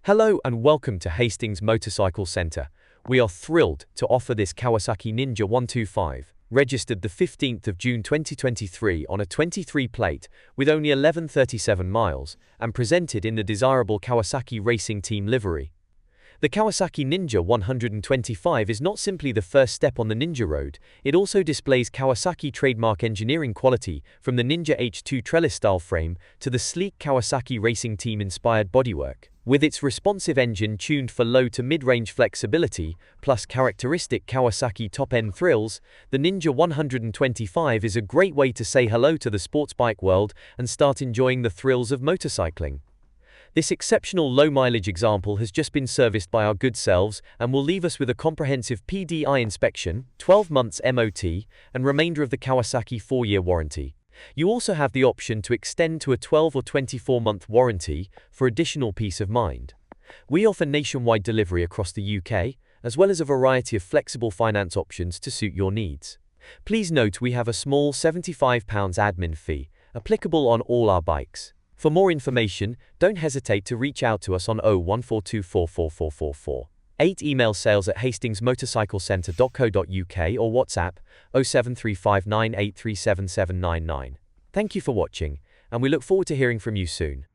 Hello and welcome to Hastings Motorcycle Centre. We are thrilled to offer this Kawasaki Ninja 125, registered the 15th of June 2023 on a 23 plate with only 1137 miles and presented in the desirable Kawasaki Racing Team Livery. The Kawasaki Ninja 125 is not simply the first step on the Ninja road, it also displays Kawasaki trademark engineering quality from the Ninja H2 trellis-style frame to the sleek Kawasaki Racing Team-inspired bodywork. With its responsive engine tuned for low to mid-range flexibility, plus characteristic Kawasaki top-end thrills, the Ninja 125 is a great way to say hello to the sports bike world and start enjoying the thrills of motorcycling. This exceptional low-mileage example has just been serviced by our good selves and will leave us with a comprehensive PDI inspection, 12 months MOT, and remainder of the Kawasaki 4-year warranty. You also have the option to extend to a 12 or 24-month warranty for additional peace of mind. We offer nationwide delivery across the UK, as well as a variety of flexible finance options to suit your needs. Please note we have a small £75 admin fee, applicable on all our bikes. For more information, don't hesitate to reach out to us on 014244444. 8 email sales@hastingsmotorcyclecentre.co.uk or WhatsApp 07359837799. Thank you for watching, and we look forward to hearing from you soon.